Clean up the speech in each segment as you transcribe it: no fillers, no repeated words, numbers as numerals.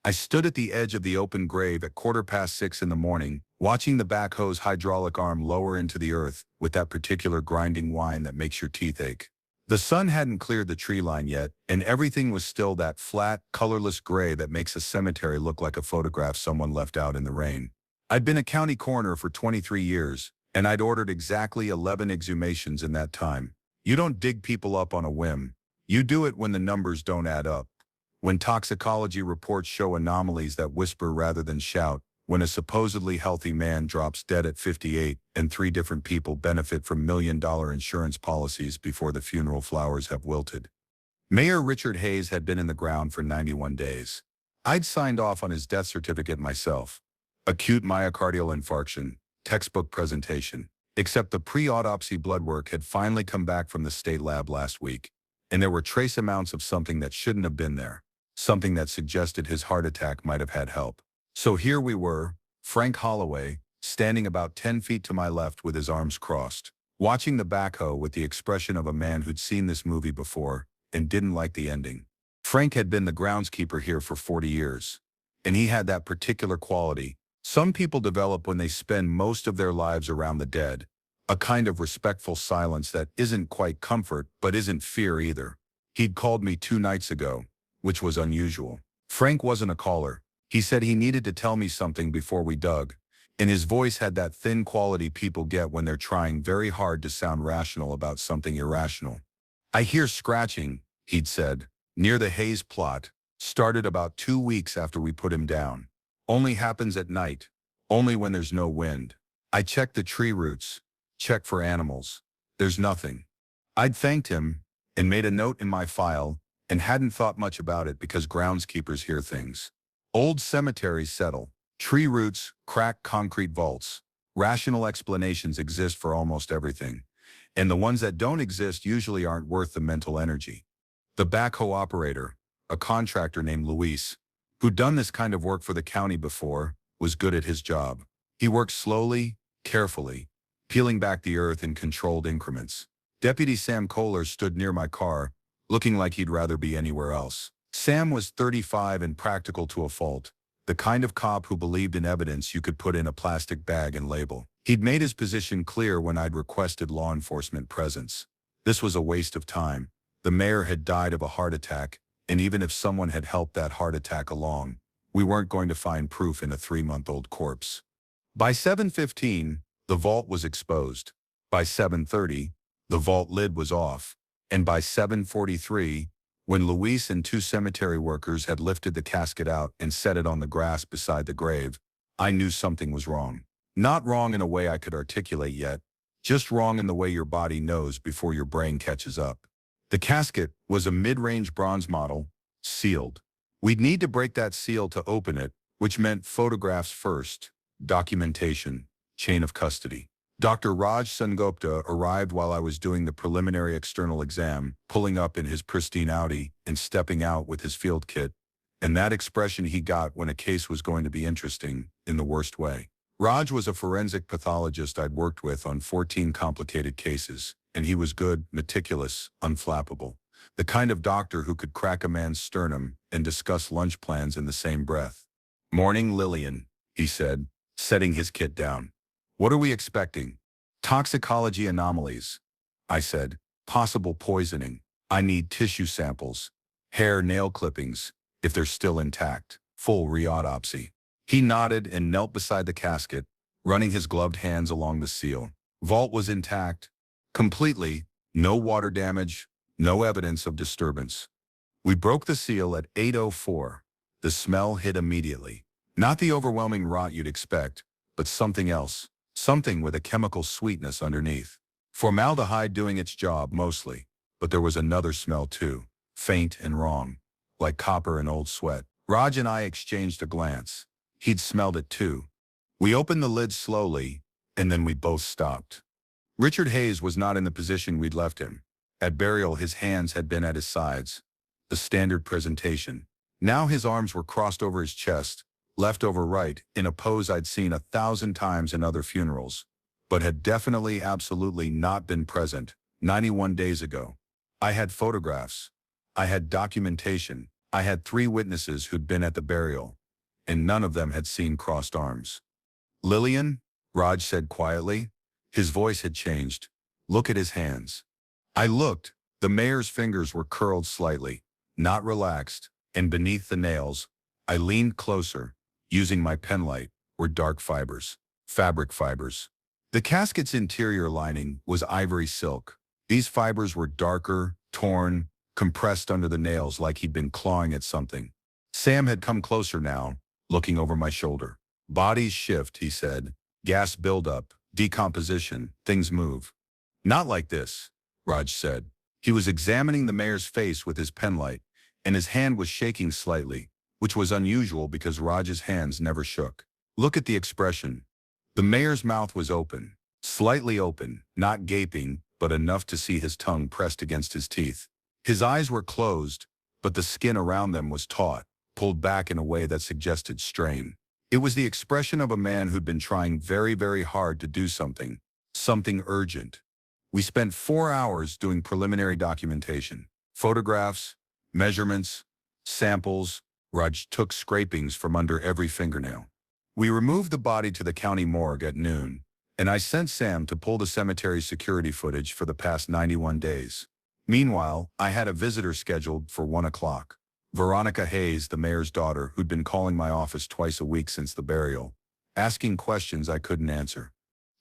I stood at the edge of the open grave at 6:15 in the morning, watching the backhoe's hydraulic arm lower into the earth with that particular grinding whine that makes your teeth ache. The sun hadn't cleared the tree line yet, and everything was still that flat, colorless gray that makes a cemetery look like a photograph someone left out in the rain. I'd been a county coroner for 23 years, and I'd ordered exactly 11 exhumations in that time. You don't dig people up on a whim. You do it when the numbers don't add up. When toxicology reports show anomalies that whisper rather than shout, when a supposedly healthy man drops dead at 58 and 3 different people benefit from million-dollar insurance policies before the funeral flowers have wilted. Mayor Richard Hayes had been in the ground for 91 days. I'd signed off on his death certificate myself. Acute myocardial infarction, textbook presentation. Except the pre-autopsy blood work had finally come back from the state lab last week, and there were trace amounts of something that shouldn't have been there. Something that suggested his heart attack might have had help. So here we were, Frank Holloway, standing about 10 feet to my left with his arms crossed, watching the backhoe with the expression of a man who'd seen this movie before and didn't like the ending. Frank had been the groundskeeper here for 40 years, and he had that particular quality some people develop when they spend most of their lives around the dead, a kind of respectful silence that isn't quite comfort but isn't fear either. He'd called me 2 nights ago, which was unusual. Frank wasn't a caller. He said he needed to tell me something before we dug, and his voice had that thin quality people get when they're trying very hard to sound rational about something irrational. "I hear scratching," he'd said, "near the Hayes plot. Started about 2 weeks after we put him down. Only happens at night, only when there's no wind. I checked the tree roots, checked for animals. There's nothing." I'd thanked him and made a note in my file and hadn't thought much about it because groundskeepers hear things. Old cemeteries settle. Tree roots, cracked concrete vaults. Rational explanations exist for almost everything, and the ones that don't exist usually aren't worth the mental energy. The backhoe operator, a contractor named Luis, who'd done this kind of work for the county before, was good at his job. He worked slowly, carefully, peeling back the earth in controlled increments. Deputy Sam Kohler stood near my car, looking like he'd rather be anywhere else. Sam was 35 and practical to a fault, the kind of cop who believed in evidence you could put in a plastic bag and label. He'd made his position clear when I'd requested law enforcement presence. This was a waste of time. The mayor had died of a heart attack, and even if someone had helped that heart attack along, we weren't going to find proof in a 3-month-old corpse. By 7:15, the vault was exposed. By 7:30, the vault lid was off. And by 7:43, when Luis and 2 cemetery workers had lifted the casket out and set it on the grass beside the grave, I knew something was wrong. Not wrong in a way I could articulate yet, just wrong in the way your body knows before your brain catches up. The casket was a mid-range bronze model, sealed. We'd need to break that seal to open it, which meant photographs first, documentation, chain of custody. Dr. Raj Sengupta arrived while I was doing the preliminary external exam, pulling up in his pristine Audi and stepping out with his field kit, and that expression he got when a case was going to be interesting, in the worst way. Raj was a forensic pathologist I'd worked with on 14 complicated cases, and he was good, meticulous, unflappable. The kind of doctor who could crack a man's sternum and discuss lunch plans in the same breath. "Morning, Lillian," he said, setting his kit down. "What are we expecting?" "Toxicology anomalies," I said. "Possible poisoning. I need tissue samples. Hair, nail clippings, if they're still intact. Full re-autopsy." He nodded and knelt beside the casket, running his gloved hands along the seal. Vault was intact. Completely. No water damage. No evidence of disturbance. We broke the seal at 8:04. The smell hit immediately. Not the overwhelming rot you'd expect, but something else. Something with a chemical sweetness underneath. Formaldehyde doing its job mostly, but there was another smell too, faint and wrong, like copper and old sweat. Raj and I exchanged a glance. He'd smelled it too. We opened the lid slowly, and then we both stopped. Richard Hayes was not in the position we'd left him. At burial, his hands had been at his sides, the standard presentation. Now his arms were crossed over his chest, left over right, in a pose I'd seen 1,000 times in other funerals, but had definitely, absolutely not been present 91 days ago. I had photographs. I had documentation. I had 3 witnesses who'd been at the burial, and none of them had seen crossed arms. "Lillian?" Raj said quietly. His voice had changed. "Look at his hands." I looked. The mayor's fingers were curled slightly, not relaxed, and beneath the nails, I leaned closer. Using my penlight, were dark fibers. Fabric fibers. The casket's interior lining was ivory silk. These fibers were darker, torn, compressed under the nails like he'd been clawing at something. Sam had come closer now, looking over my shoulder. "Bodies shift," he said. "Gas buildup, decomposition, things move." "Not like this," Raj said. He was examining the mayor's face with his penlight, and his hand was shaking slightly, which was unusual because Raj's hands never shook. "Look at the expression." The mayor's mouth was open, slightly open, not gaping, but enough to see his tongue pressed against his teeth. His eyes were closed, but the skin around them was taut, pulled back in a way that suggested strain. It was the expression of a man who'd been trying very, very hard to do something urgent. We spent 4 hours doing preliminary documentation. Photographs, measurements, samples. Raj took scrapings from under every fingernail. We removed the body to the county morgue at noon, and I sent Sam to pull the cemetery security footage for the past 91 days. Meanwhile, I had a visitor scheduled for 1 o'clock. Veronica Hayes, the mayor's daughter, who'd been calling my office twice a week since the burial, asking questions I couldn't answer.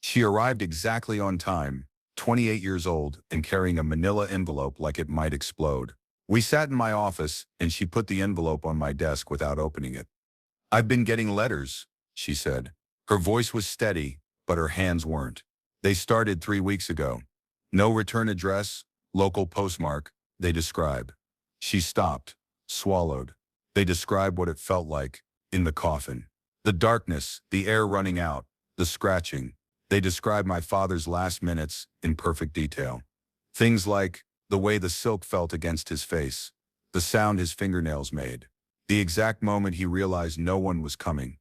She arrived exactly on time, 28 years old, and carrying a manila envelope like it might explode. We sat in my office, and she put the envelope on my desk without opening it. "I've been getting letters," she said. Her voice was steady, but her hands weren't. "They started 3 weeks ago. No return address, local postmark, they describe." She stopped, swallowed. "They describe what it felt like in the coffin. The darkness, the air running out, the scratching. They describe my father's last minutes in perfect detail. Things like the way the silk felt against his face, the sound his fingernails made, the exact moment he realized no one was coming.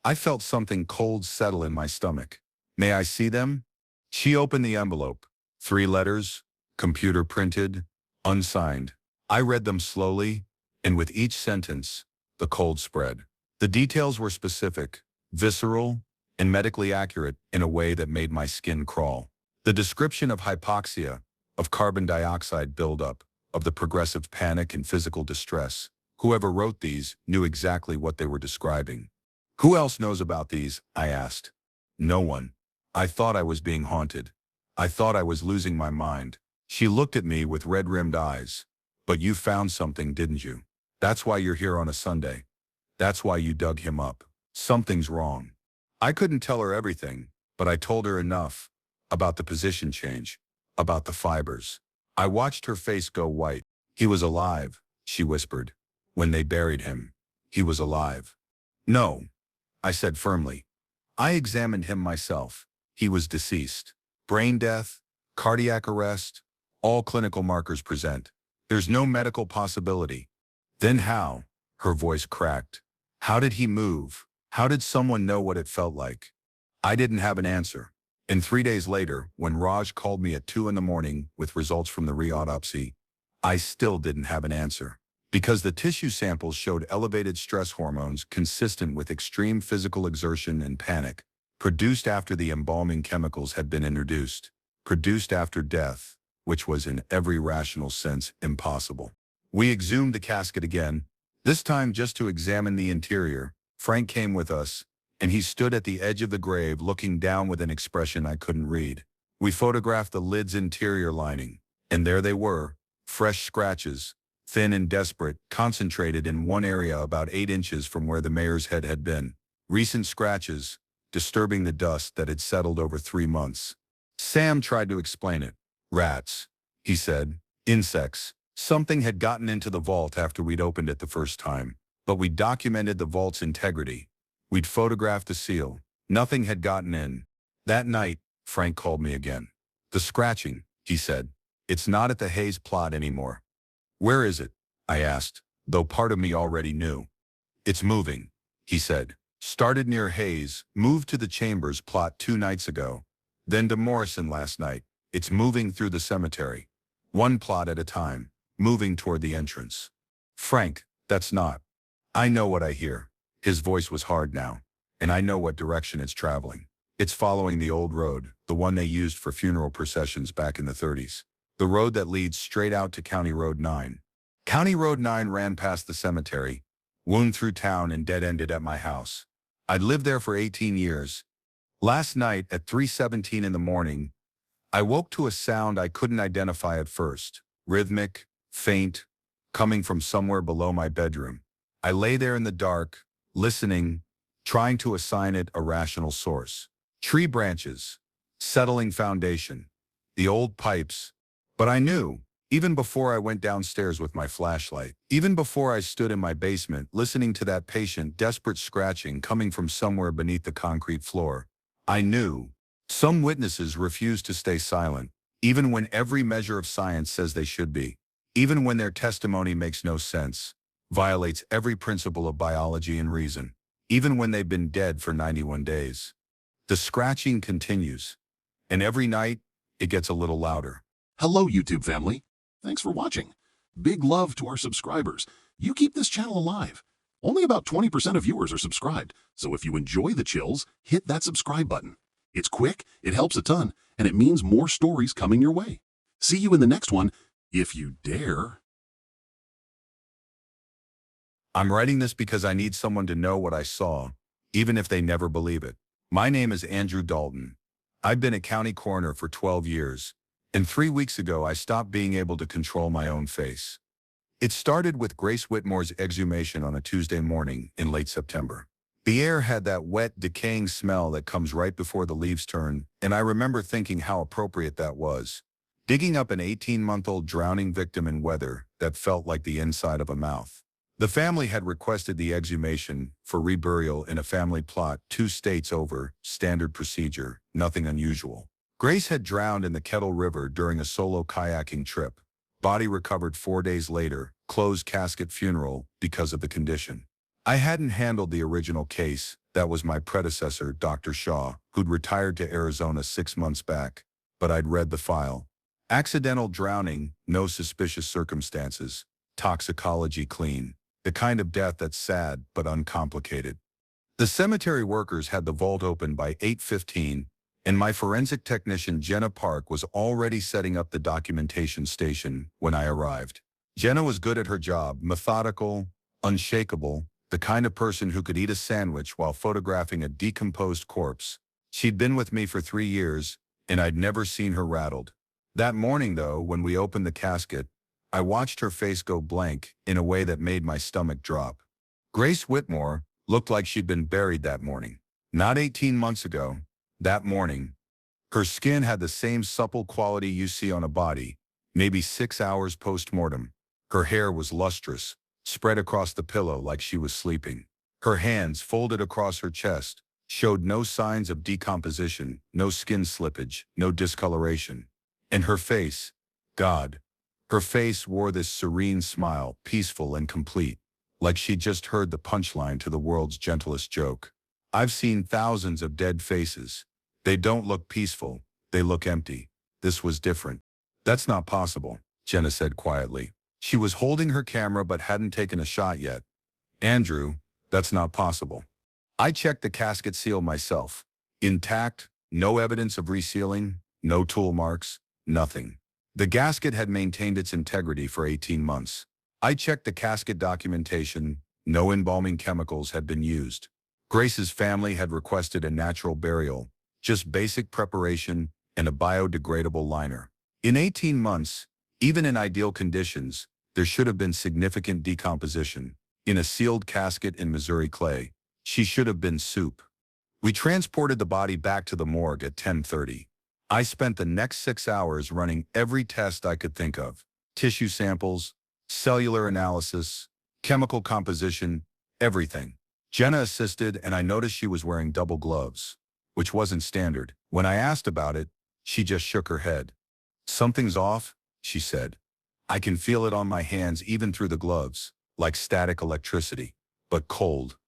I felt something cold settle in my stomach. "May I see them?" She opened the envelope. 3 letters, computer printed, unsigned. I read them slowly, and with each sentence, the cold spread. The details were specific, visceral, and medically accurate in a way that made my skin crawl. The description of hypoxia, of carbon dioxide buildup, of the progressive panic and physical distress. Whoever wrote these knew exactly what they were describing. "Who else knows about these?" I asked. "No one. I thought I was being haunted. I thought I was losing my mind." She looked at me with red-rimmed eyes. "But you found something, didn't you? That's why you're here on a Sunday. That's why you dug him up. Something's wrong." I couldn't tell her everything, but I told her enough. About the position change, about the fibers. I watched her face go white. "He was alive," she whispered. "When they buried him, he was alive." "No," I said firmly. "I examined him myself. He was deceased. Brain death, cardiac arrest, all clinical markers present. There's no medical possibility." "Then how?" Her voice cracked. "How did he move? How did someone know what it felt like?" I didn't have an answer. And 3 days later, when Raj called me at 2 in the morning with results from the re-autopsy, I still didn't have an answer. Because the tissue samples showed elevated stress hormones consistent with extreme physical exertion and panic, produced after the embalming chemicals had been introduced, produced after death, which was in every rational sense impossible. We exhumed the casket again, this time just to examine the interior. Frank came with us, and he stood at the edge of the grave looking down with an expression I couldn't read. We photographed the lid's interior lining, and there they were, fresh scratches, thin and desperate, concentrated in one area about 8 inches from where the mayor's head had been. Recent scratches, disturbing the dust that had settled over 3 months. Sam tried to explain it. "Rats," he said. "Insects. Something had gotten into the vault after we'd opened it the first time. But we documented the vault's integrity. We'd photographed the seal. Nothing had gotten in." That night, Frank called me again. "The scratching," he said. "It's not at the Hayes plot anymore." "Where is it?" I asked, though part of me already knew. "It's moving," he said. "Started near Hayes, moved to the Chambers plot 2 nights ago, then to Morrison last night. It's moving through the cemetery. 1 plot at a time, moving toward the entrance." "Frank, that's not." "I know what I hear." His voice was hard now, and I know what direction it's traveling. It's following the old road, the one they used for funeral processions back in the 30s. The road that leads straight out to County Road 9. County Road 9 ran past the cemetery, wound through town and dead-ended at my house. I'd lived there for 18 years. Last night at 3:17 in the morning, I woke to a sound I couldn't identify at first. Rhythmic, faint, coming from somewhere below my bedroom. I lay there in the dark, listening, trying to assign it a rational source. Tree branches, settling foundation, the old pipes. But I knew, even before I went downstairs with my flashlight, even before I stood in my basement listening to that patient, desperate scratching coming from somewhere beneath the concrete floor, I knew. Some witnesses refuse to stay silent, even when every measure of science says they should be, even when their testimony makes no sense, violates every principle of biology and reason, even when they've been dead for 91 days. The scratching continues, and every night it gets a little louder. Hello, YouTube family. Thanks for watching. Big love to our subscribers. You keep this channel alive. Only about 20% of viewers are subscribed, so if you enjoy the chills, hit that subscribe button. It's quick, it helps a ton, and it means more stories coming your way. See you in the next one, if you dare. I'm writing this because I need someone to know what I saw, even if they never believe it. My name is Andrew Dalton. I've been a county coroner for 12 years, and 3 weeks ago I stopped being able to control my own face. It started with Grace Whitmore's exhumation on a Tuesday morning in late September. The air had that wet, decaying smell that comes right before the leaves turn, and I remember thinking how appropriate that was. Digging up an 18-month-old drowning victim in weather that felt like the inside of a mouth. The family had requested the exhumation for reburial in a family plot 2 states over, standard procedure, nothing unusual. Grace had drowned in the Kettle River during a solo kayaking trip. Body recovered 4 days later, closed casket funeral because of the condition. I hadn't handled the original case. That was my predecessor, Dr. Shaw, who'd retired to Arizona 6 months back. But I'd read the file. Accidental drowning, no suspicious circumstances. Toxicology clean. The kind of death that's sad but uncomplicated. The cemetery workers had the vault open by 8:15, and my forensic technician Jenna Park was already setting up the documentation station when I arrived. Jenna was good at her job, methodical, unshakable, the kind of person who could eat a sandwich while photographing a decomposed corpse. She'd been with me for 3 years, and I'd never seen her rattled. That morning, though, when we opened the casket, I watched her face go blank in a way that made my stomach drop. Grace Whitmore looked like she'd been buried that morning. Not 18 months ago, that morning. Her skin had the same supple quality you see on a body, maybe 6 hours post-mortem. Her hair was lustrous, spread across the pillow like she was sleeping. Her hands, folded across her chest, showed no signs of decomposition, no skin slippage, no discoloration. And her face, God. Her face wore this serene smile, peaceful and complete, like she'd just heard the punchline to the world's gentlest joke. I've seen thousands of dead faces. They don't look peaceful, they look empty. This was different. That's not possible, Jenna said quietly. She was holding her camera but hadn't taken a shot yet. Andrew, that's not possible. I checked the casket seal myself. Intact, no evidence of resealing, no tool marks, nothing. The gasket had maintained its integrity for 18 months. I checked the casket documentation. No embalming chemicals had been used. Grace's family had requested a natural burial, just basic preparation and a biodegradable liner. In 18 months, even in ideal conditions, there should have been significant decomposition. In a sealed casket in Missouri clay, she should have been soup. We transported the body back to the morgue at 10:30. I spent the next 6 hours running every test I could think of. Tissue samples, cellular analysis, chemical composition, everything. Jenna assisted, and I noticed she was wearing double gloves, which wasn't standard. When I asked about it, she just shook her head. Something's off, she said. I can feel it on my hands even through the gloves, like static electricity, but cold.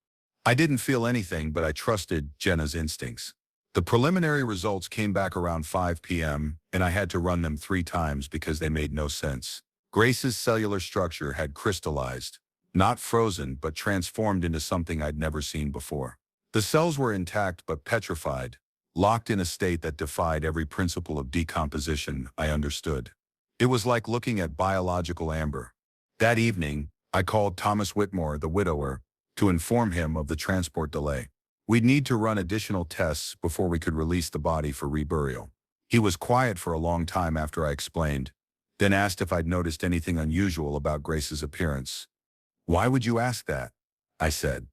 I didn't feel anything, but I trusted Jenna's instincts. The preliminary results came back around 5 p.m., and I had to run them 3 times because they made no sense. Grace's cellular structure had crystallized. Not frozen, but transformed into something I'd never seen before. The cells were intact but petrified, locked in a state that defied every principle of decomposition I understood. It was like looking at biological amber. That evening, I called Thomas Whitmore, the widower, to inform him of the transport delay. We'd need to run additional tests before we could release the body for reburial. He was quiet for a long time after I explained, then asked if I'd noticed anything unusual about Grace's appearance. "Why would you ask that?" I said.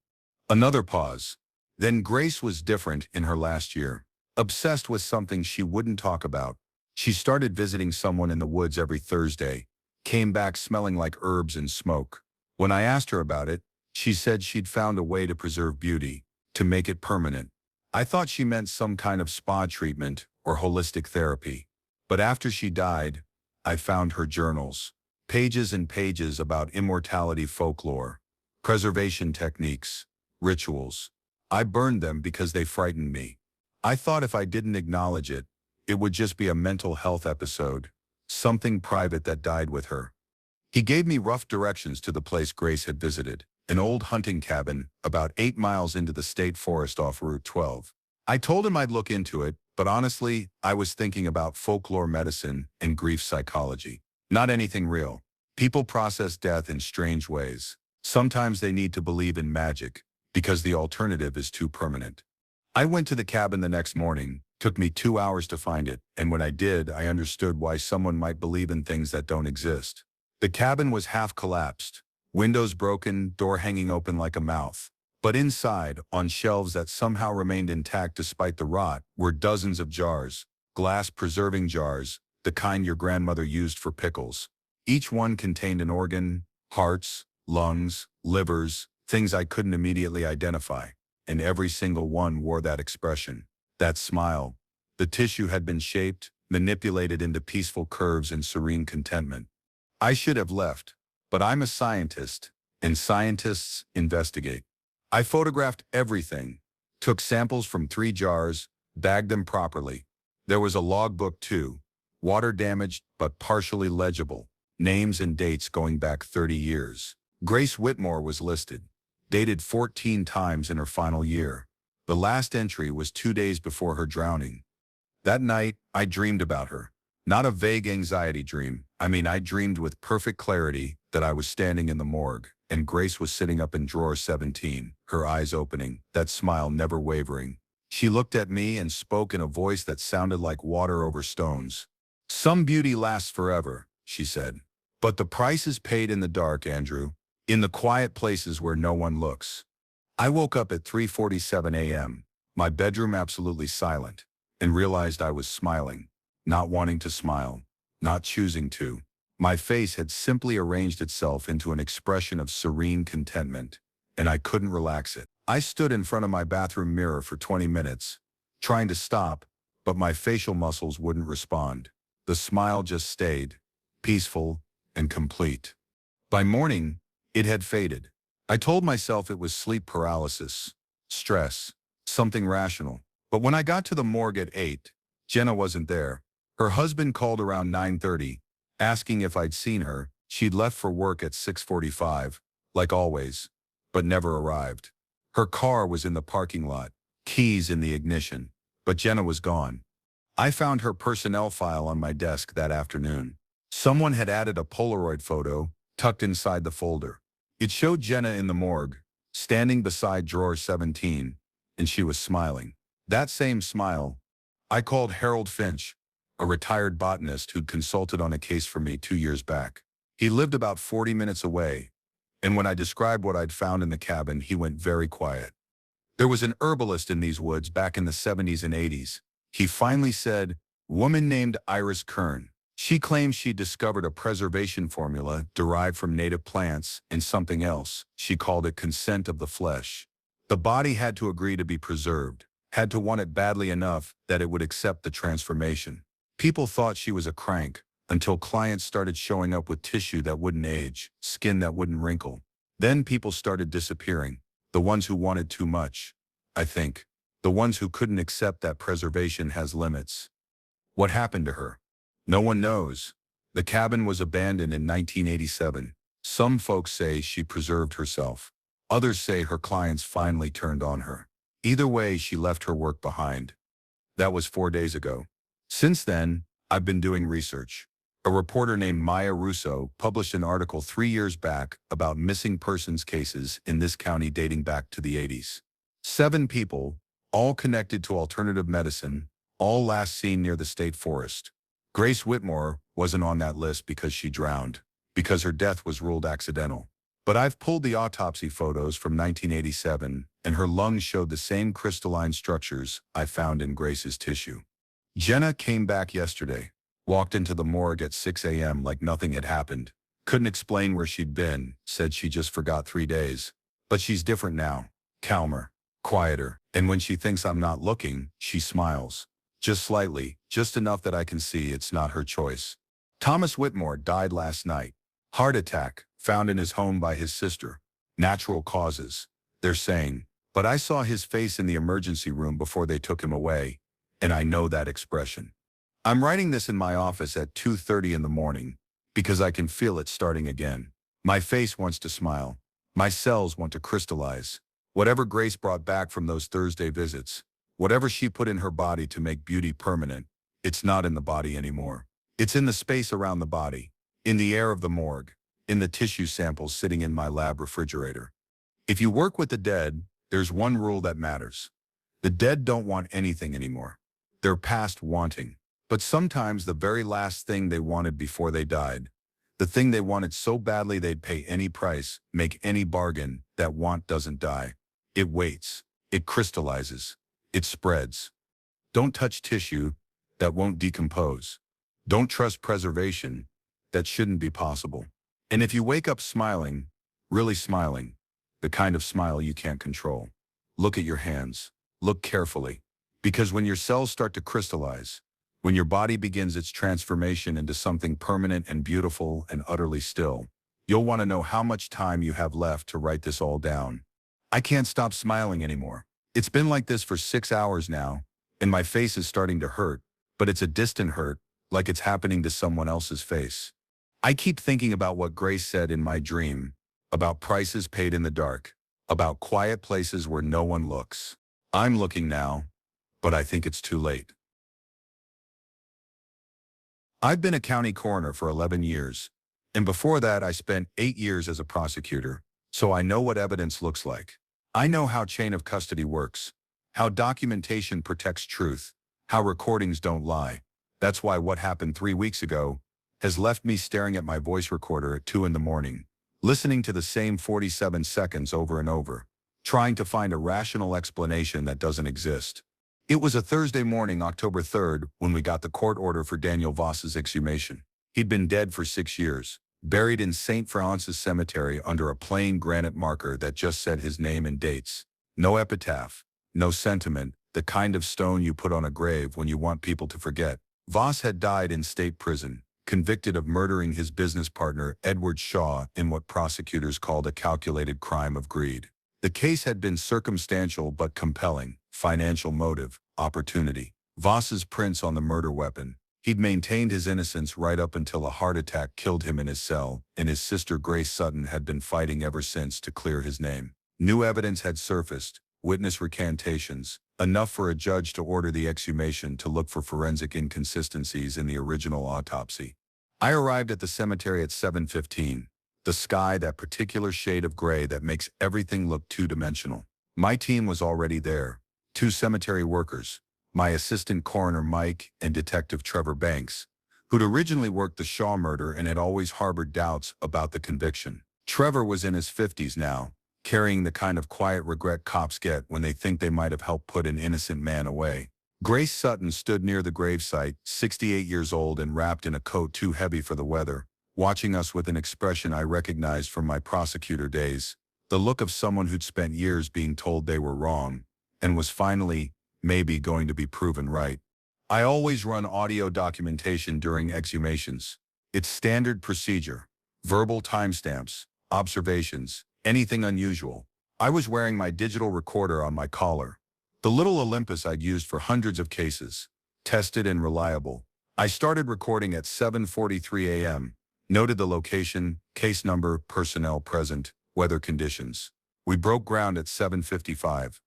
Another pause. Then Grace was different in her last year. Obsessed with something she wouldn't talk about. She started visiting someone in the woods every Thursday, came back smelling like herbs and smoke. When I asked her about it, she said she'd found a way to preserve beauty, to make it permanent. I thought she meant some kind of spa treatment or holistic therapy. But after she died, I found her journals. Pages and pages about immortality folklore, preservation techniques, rituals. I burned them because they frightened me. I thought if I didn't acknowledge it, it would just be a mental health episode, something private that died with her. He gave me rough directions to the place Grace had visited, an old hunting cabin about 8 miles into the state forest off Route 12. I told him I'd look into it, but honestly, I was thinking about folklore medicine and grief psychology. Not anything real. People process death in strange ways. Sometimes they need to believe in magic, because the alternative is too permanent. I went to the cabin the next morning. Took me 2 hours to find it, and when I did, I understood why someone might believe in things that don't exist. The cabin was half collapsed, windows broken, door hanging open like a mouth. But inside, on shelves that somehow remained intact despite the rot, were dozens of jars, glass preserving jars, the kind your grandmother used for pickles. Each one contained an organ, hearts, lungs, livers, things I couldn't immediately identify, and every single one wore that expression. That smile. The tissue had been shaped, manipulated into peaceful curves and serene contentment. I should have left, but I'm a scientist, and scientists investigate. I photographed everything, took samples from 3 jars, bagged them properly. There was a logbook too, water damaged but partially legible, names and dates going back 30 years. Grace Whitmore was listed, dated 14 times in her final year. The last entry was 2 days before her drowning. That night, I dreamed about her. Not a vague anxiety dream. I dreamed with perfect clarity that I was standing in the morgue, and Grace was sitting up in drawer 17, her eyes opening, that smile never wavering. She looked at me and spoke in a voice that sounded like water over stones. "Some beauty lasts forever," she said. "But the price is paid in the dark, Andrew. In the quiet places where no one looks." I woke up at 3:47 a.m., my bedroom absolutely silent, and realized I was smiling, not wanting to smile, not choosing to. My face had simply arranged itself into an expression of serene contentment, and I couldn't relax it. I stood in front of my bathroom mirror for 20 minutes, trying to stop, but my facial muscles wouldn't respond. The smile just stayed, peaceful and complete. By morning, it had faded. I told myself it was sleep paralysis, stress, something rational. But when I got to the morgue at 8, Jenna wasn't there. Her husband called around 9:30, asking if I'd seen her. She'd left for work at 6:45, like always, but never arrived. Her car was in the parking lot, keys in the ignition, but Jenna was gone. I found her personnel file on my desk that afternoon. Someone had added a Polaroid photo tucked inside the folder. It showed Jenna in the morgue, standing beside drawer 17, and she was smiling. That same smile. I called Harold Finch, a retired botanist who'd consulted on a case for me 2 years back. He lived about 40 minutes away, and when I described what I'd found in the cabin, he went very quiet. There was an herbalist in these woods back in the 70s and 80s. He finally said, "Woman named Iris Kern. She claims she discovered a preservation formula derived from native plants and something else. She called it consent of the flesh. The body had to agree to be preserved, had to want it badly enough that it would accept the transformation. People thought she was a crank, until clients started showing up with tissue that wouldn't age, skin that wouldn't wrinkle. Then people started disappearing, the ones who wanted too much, I think. The ones who couldn't accept that preservation has limits." What happened to her? No one knows. The cabin was abandoned in 1987. Some folks say she preserved herself. Others say her clients finally turned on her. Either way, she left her work behind. That was 4 days ago. Since then, I've been doing research. A reporter named Maya Russo published an article 3 years back about missing persons cases in this county dating back to the 80s. 7 people, all connected to alternative medicine, all last seen near the state forest. Grace Whitmore wasn't on that list because she drowned, because her death was ruled accidental. But I've pulled the autopsy photos from 1987, and her lungs showed the same crystalline structures I found in Grace's tissue. Jenna came back yesterday, walked into the morgue at 6 a.m. like nothing had happened. Couldn't explain where she'd been, said she just forgot 3 days. But she's different now, calmer, quieter, and when she thinks I'm not looking, she smiles. Just slightly, just enough that I can see it's not her choice. Thomas Whitmore died last night. Heart attack, found in his home by his sister. Natural causes, they're saying. But I saw his face in the emergency room before they took him away, and I know that expression. I'm writing this in my office at 2:30 in the morning because I can feel it starting again. My face wants to smile. My cells want to crystallize. Whatever Grace brought back from those Thursday visits, whatever she put in her body to make beauty permanent, it's not in the body anymore. It's in the space around the body, in the air of the morgue, in the tissue samples sitting in my lab refrigerator. If you work with the dead, there's one rule that matters. The dead don't want anything anymore. They're past wanting. But sometimes the very last thing they wanted before they died, the thing they wanted so badly they'd pay any price, make any bargain, that want doesn't die. It waits. It crystallizes. It spreads. Don't touch tissue that won't decompose. Don't trust preservation that shouldn't be possible. And if you wake up smiling, really smiling, the kind of smile you can't control, look at your hands. Look carefully. Because when your cells start to crystallize, when your body begins its transformation into something permanent and beautiful and utterly still, you'll want to know how much time you have left to write this all down. I can't stop smiling anymore. It's been like this for 6 hours now, and my face is starting to hurt, but it's a distant hurt, like it's happening to someone else's face. I keep thinking about what Grace said in my dream, about prices paid in the dark, about quiet places where no one looks. I'm looking now, but I think it's too late. I've been a county coroner for 11 years, and before that I spent 8 years as a prosecutor, so I know what evidence looks like. I know how chain of custody works, how documentation protects truth, how recordings don't lie. That's why what happened 3 weeks ago has left me staring at my voice recorder at 2 in the morning, listening to the same 47 seconds over and over, trying to find a rational explanation that doesn't exist. It was a Thursday morning, October 3rd, when we got the court order for Daniel Voss's exhumation. He'd been dead for 6 years, buried in St. Francis Cemetery under a plain granite marker that just said his name and dates. No epitaph, no sentiment, the kind of stone you put on a grave when you want people to forget. Voss had died in state prison, convicted of murdering his business partner Edward Shaw in what prosecutors called a calculated crime of greed. The case had been circumstantial but compelling. Financial motive, opportunity. Voss's prints on the murder weapon. He'd maintained his innocence right up until a heart attack killed him in his cell, and his sister Grace Sutton had been fighting ever since to clear his name. New evidence had surfaced, witness recantations, enough for a judge to order the exhumation to look for forensic inconsistencies in the original autopsy. I arrived at the cemetery at 7:15. The sky, that particular shade of gray that makes everything look two-dimensional. My team was already there. 2 cemetery workers, my assistant coroner Mike and Detective Trevor Banks, who'd originally worked the Shaw murder and had always harbored doubts about the conviction. Trevor was in his 50s now, carrying the kind of quiet regret cops get when they think they might have helped put an innocent man away. Grace Sutton stood near the gravesite, 68 years old and wrapped in a coat too heavy for the weather, watching us with an expression I recognized from my prosecutor days, the look of someone who'd spent years being told they were wrong, and was finally, maybe, going to be proven right. I always run audio documentation during exhumations. It's standard procedure. Verbal timestamps, observations, anything unusual. I was wearing my digital recorder on my collar. The little Olympus I'd used for hundreds of cases. Tested and reliable. I started recording at 7:43 a.m., Noted the location, case number, personnel present, weather conditions. We broke ground at 7:55.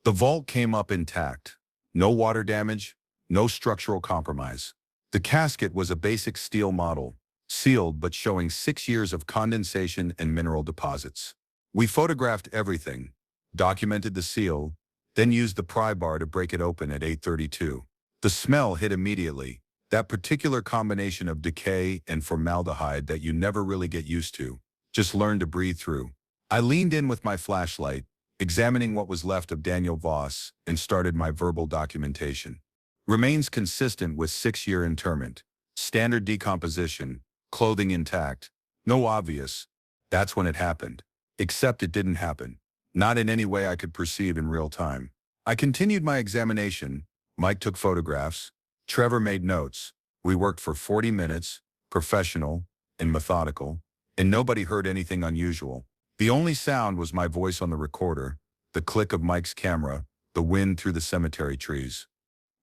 The vault came up intact. No water damage, no structural compromise. The casket was a basic steel model, sealed but showing 6 years of condensation and mineral deposits. We photographed everything, documented the seal, then used the pry bar to break it open at 8:32. The smell hit immediately, that particular combination of decay and formaldehyde that you never really get used to, just learn to breathe through. I leaned in with my flashlight, examining what was left of Daniel Voss, and started my verbal documentation. Remains consistent with 6-year interment, standard decomposition, clothing intact, no obvious. That's when it happened. Except it didn't happen. Not in any way I could perceive in real time. I continued my examination. Mike took photographs. Trevor made notes. We worked for 40 minutes, professional and methodical, and nobody heard anything unusual. The only sound was my voice on the recorder, the click of Mike's camera, the wind through the cemetery trees.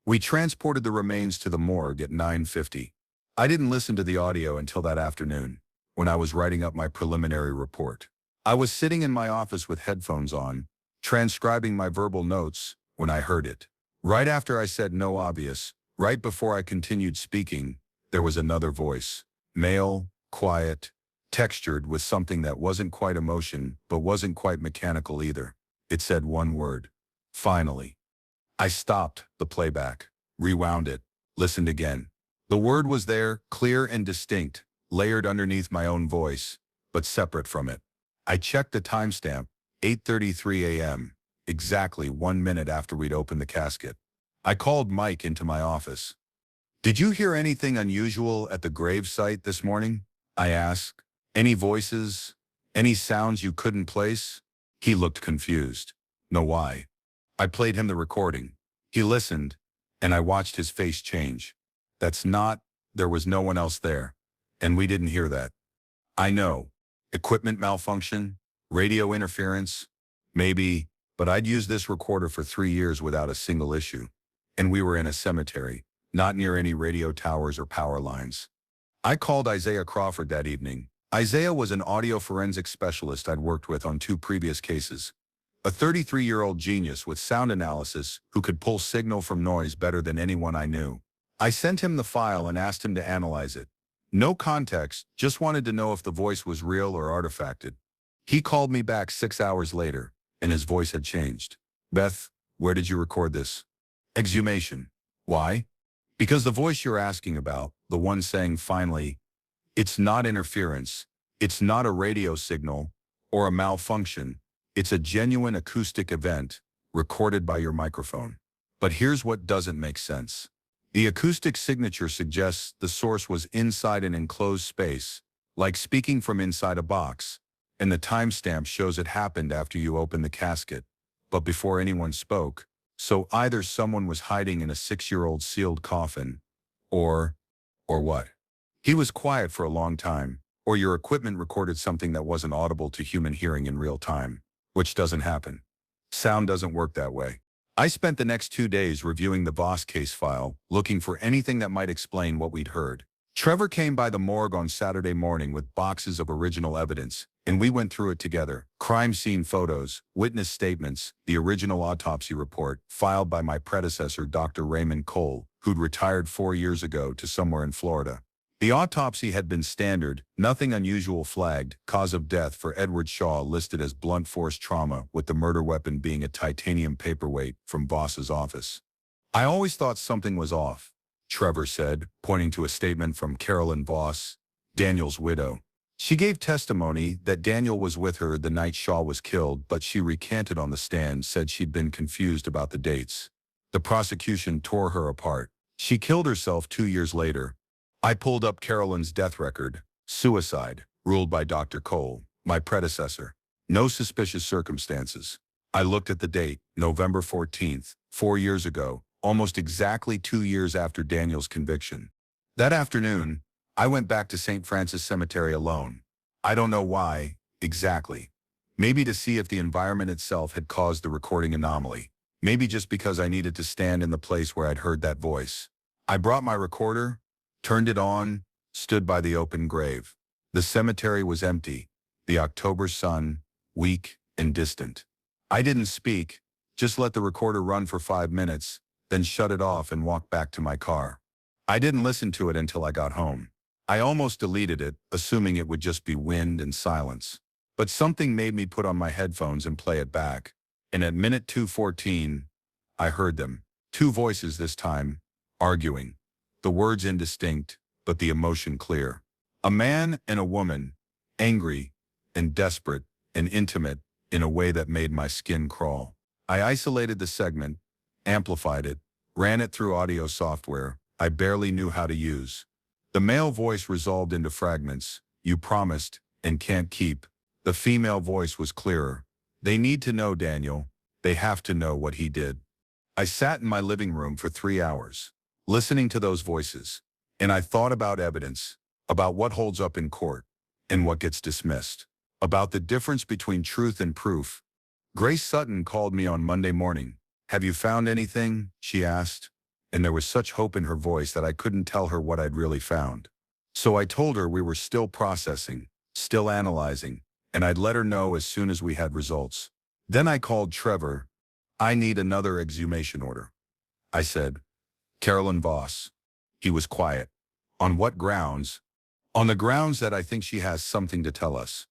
We transported the remains to the morgue at 9:50. I didn't listen to the audio until that afternoon, when I was writing up my preliminary report. I was sitting in my office with headphones on, transcribing my verbal notes, when I heard it. Right after I said no obvious, right before I continued speaking, there was another voice. Male, quiet, textured with something that wasn't quite emotion, but wasn't quite mechanical either. It said one word. Finally. I stopped the playback, rewound it, listened again. The word was there, clear and distinct, layered underneath my own voice, but separate from it. I checked the timestamp, 8:33 a.m., exactly 1 minute after we'd opened the casket. I called Mike into my office. "Did you hear anything unusual at the grave site this morning?" I asked. "Any voices? Any sounds you couldn't place?" He looked confused. "No, why?" I played him the recording. He listened, and I watched his face change. There was no one else there, and we didn't hear that. "I know. Equipment malfunction? Radio interference? Maybe, but I'd used this recorder for 3 years without a single issue. And we were in a cemetery, not near any radio towers or power lines." I called Isaiah Crawford that evening. Isaiah was an audio forensics specialist I'd worked with on 2 previous cases. A 33-year-old genius with sound analysis who could pull signal from noise better than anyone I knew. I sent him the file and asked him to analyze it. No context, just wanted to know if the voice was real or artifacted. He called me back 6 hours later, and his voice had changed. "Beth, where did you record this?" "Exhumation." "Why?" "Because the voice you're asking about, the one saying finally, it's not interference, it's not a radio signal, or a malfunction, it's a genuine acoustic event, recorded by your microphone. But here's what doesn't make sense. The acoustic signature suggests the source was inside an enclosed space, like speaking from inside a box, and the timestamp shows it happened after you opened the casket, but before anyone spoke, so either someone was hiding in a 6-year-old sealed coffin, or what? He was quiet for a long time, or your equipment recorded something that wasn't audible to human hearing in real time, which doesn't happen. Sound doesn't work that way. I spent the next 2 days reviewing the Voss case file, looking for anything that might explain what we'd heard. Trevor came by the morgue on Saturday morning with boxes of original evidence, and we went through it together. Crime scene photos, witness statements, the original autopsy report, filed by my predecessor, Dr. Raymond Cole, who'd retired 4 years ago to somewhere in Florida. The autopsy had been standard, nothing unusual flagged, cause of death for Edward Shaw listed as blunt force trauma, with the murder weapon being a titanium paperweight from Voss's office. "I always thought something was off," Trevor said, pointing to a statement from Carolyn Voss, Daniel's widow. She gave testimony that Daniel was with her the night Shaw was killed, but she recanted on the stand, said she'd been confused about the dates. The prosecution tore her apart. She killed herself 2 years later. I pulled up Carolyn's death record. Suicide, ruled by Dr. Cole, my predecessor. No suspicious circumstances. I looked at the date, November 14th, 4 years ago, almost exactly 2 years after Daniel's conviction. That afternoon, I went back to St. Francis Cemetery alone. I don't know why, exactly. Maybe to see if the environment itself had caused the recording anomaly. Maybe just because I needed to stand in the place where I'd heard that voice. I brought my recorder, turned it on, stood by the open grave. The cemetery was empty, the October sun, weak and distant. I didn't speak, just let the recorder run for 5 minutes, then shut it off and walked back to my car. I didn't listen to it until I got home. I almost deleted it, assuming it would just be wind and silence. But something made me put on my headphones and play it back. And at minute 2:14, I heard them. Two voices this time, arguing. The words indistinct, but the emotion clear. A man and a woman, angry and desperate and intimate in a way that made my skin crawl. I isolated the segment, amplified it, ran it through audio software I barely knew how to use. The male voice resolved into fragments, "You promised and can't keep." The female voice was clearer. "They need to know, Daniel. They have to know what he did." I sat in my living room for 3 hours, listening to those voices, and I thought about evidence, about what holds up in court, and what gets dismissed, about the difference between truth and proof. Grace Sutton called me on Monday morning. "Have you found anything?" she asked, and there was such hope in her voice that I couldn't tell her what I'd really found. So I told her we were still processing, still analyzing, and I'd let her know as soon as we had results. Then I called Trevor. "I need another exhumation order," I said. "Carolyn Voss." He was quiet. "On what grounds?" "On the grounds that I think she has something to tell us."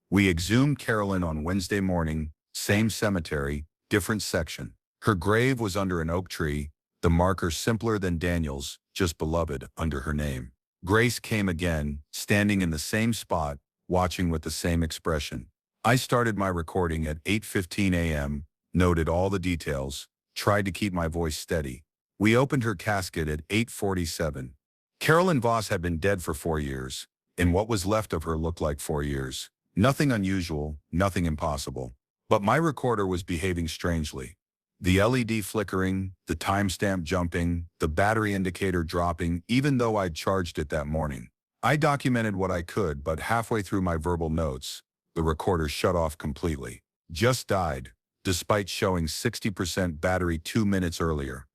We exhumed Carolyn on Wednesday morning, same cemetery, different section. Her grave was under an oak tree, the marker simpler than Daniel's, just beloved, under her name. Grace came again, standing in the same spot, watching with the same expression. I started my recording at 8:15 a.m., noted all the details, tried to keep my voice steady. We opened her casket at 8:47. Carolyn Voss had been dead for 4 years, and what was left of her looked like 4 years. Nothing unusual, nothing impossible. But my recorder was behaving strangely. The LED flickering, the timestamp jumping, the battery indicator dropping, even though I'd charged it that morning. I documented what I could, but halfway through my verbal notes, the recorder shut off completely. Just died, despite showing 60% battery 2 minutes earlier.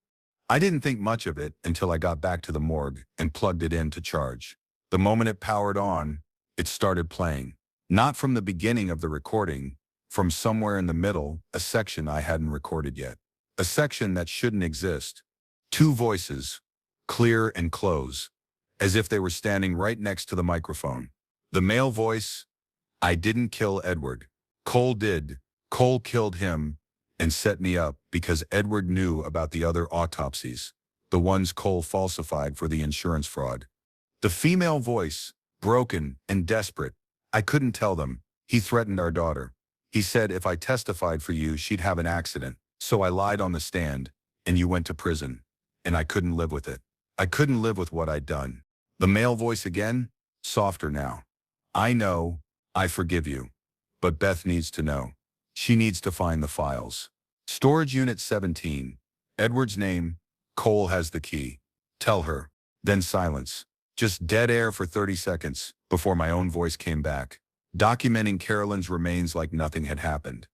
I didn't think much of it until I got back to the morgue and plugged it in to charge. The moment it powered on, it started playing. Not from the beginning of the recording, from somewhere in the middle, a section I hadn't recorded yet. A section that shouldn't exist. Two voices, clear and close, as if they were standing right next to the microphone. The male voice, "I didn't kill Edward. Cole did. Cole killed him and set me up because Edward knew about the other autopsies, the ones Cole falsified for the insurance fraud." The female voice, broken and desperate, "I couldn't tell them. He threatened our daughter. He said if I testified for you, she'd have an accident. So I lied on the stand, and you went to prison. And I couldn't live with it. I couldn't live with what I'd done." The male voice again, softer now. "I know, I forgive you. But Beth needs to know. She needs to find the files. Storage Unit 17. Edward's name. Cole has the key. Tell her." Then silence. Just dead air for 30 seconds, before my own voice came back, documenting Carolyn's remains like nothing had happened.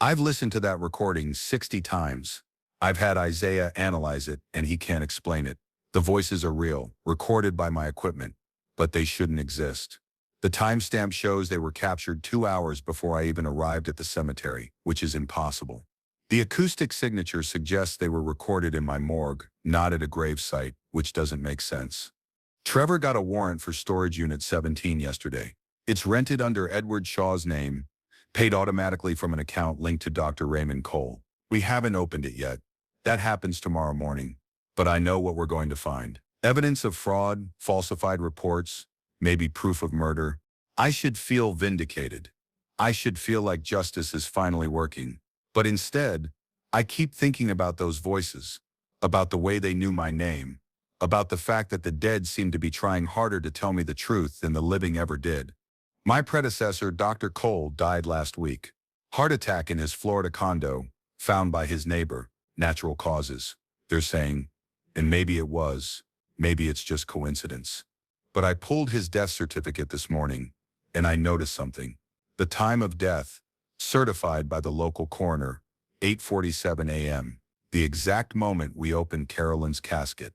I've listened to that recording 60 times. I've had Isaiah analyze it, and he can't explain it. The voices are real, recorded by my equipment, but they shouldn't exist. The timestamp shows they were captured 2 hours before I even arrived at the cemetery, which is impossible. The acoustic signature suggests they were recorded in my morgue, not at a grave site, which doesn't make sense. Trevor got a warrant for Storage Unit 17 yesterday. It's rented under Edward Shaw's name, paid automatically from an account linked to Dr. Raymond Cole. We haven't opened it yet. That happens tomorrow morning. But I know what we're going to find. Evidence of fraud, falsified reports, maybe proof of murder. I should feel vindicated. I should feel like justice is finally working. But instead, I keep thinking about those voices, about the way they knew my name, about the fact that the dead seem to be trying harder to tell me the truth than the living ever did. My predecessor, Dr. Cole, died last week. Heart attack in his Florida condo, found by his neighbor, natural causes. They're saying, and maybe it was, maybe it's just coincidence. But I pulled his death certificate this morning, and I noticed something. The time of death, certified by the local coroner, 8:47 a.m., the exact moment we opened Carolyn's casket.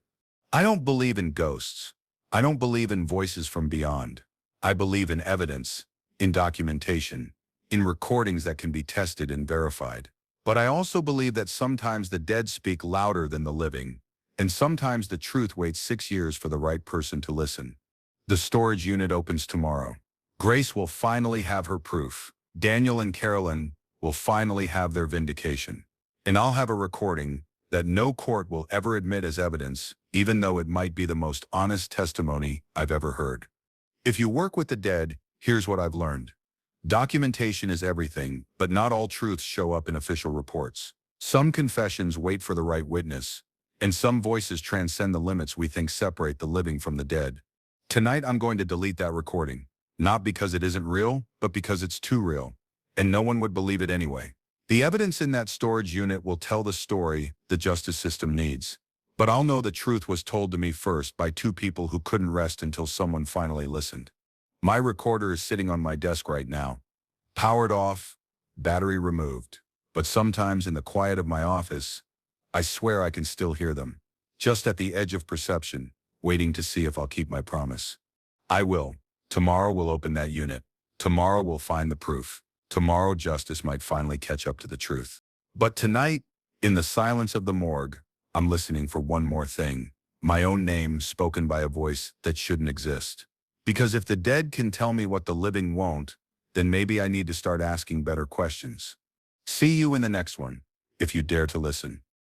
I don't believe in ghosts. I don't believe in voices from beyond. I believe in evidence, in documentation, in recordings that can be tested and verified. But I also believe that sometimes the dead speak louder than the living, and sometimes the truth waits 6 years for the right person to listen. The storage unit opens tomorrow. Grace will finally have her proof. Daniel and Carolyn will finally have their vindication. And I'll have a recording that no court will ever admit as evidence, even though it might be the most honest testimony I've ever heard. If you work with the dead, here's what I've learned. Documentation is everything, but not all truths show up in official reports. Some confessions wait for the right witness, and some voices transcend the limits we think separate the living from the dead. Tonight I'm going to delete that recording, not because it isn't real, but because it's too real, and no one would believe it anyway. The evidence in that storage unit will tell the story the justice system needs. But I'll know the truth was told to me first by two people who couldn't rest until someone finally listened. My recorder is sitting on my desk right now. Powered off, battery removed. But sometimes in the quiet of my office, I swear I can still hear them. Just at the edge of perception, waiting to see if I'll keep my promise. I will. Tomorrow we'll open that unit. Tomorrow we'll find the proof. Tomorrow justice might finally catch up to the truth. But tonight, in the silence of the morgue, I'm listening for one more thing. My own name spoken by a voice that shouldn't exist. Because if the dead can tell me what the living won't, then maybe I need to start asking better questions. See you in the next one, if you dare to listen.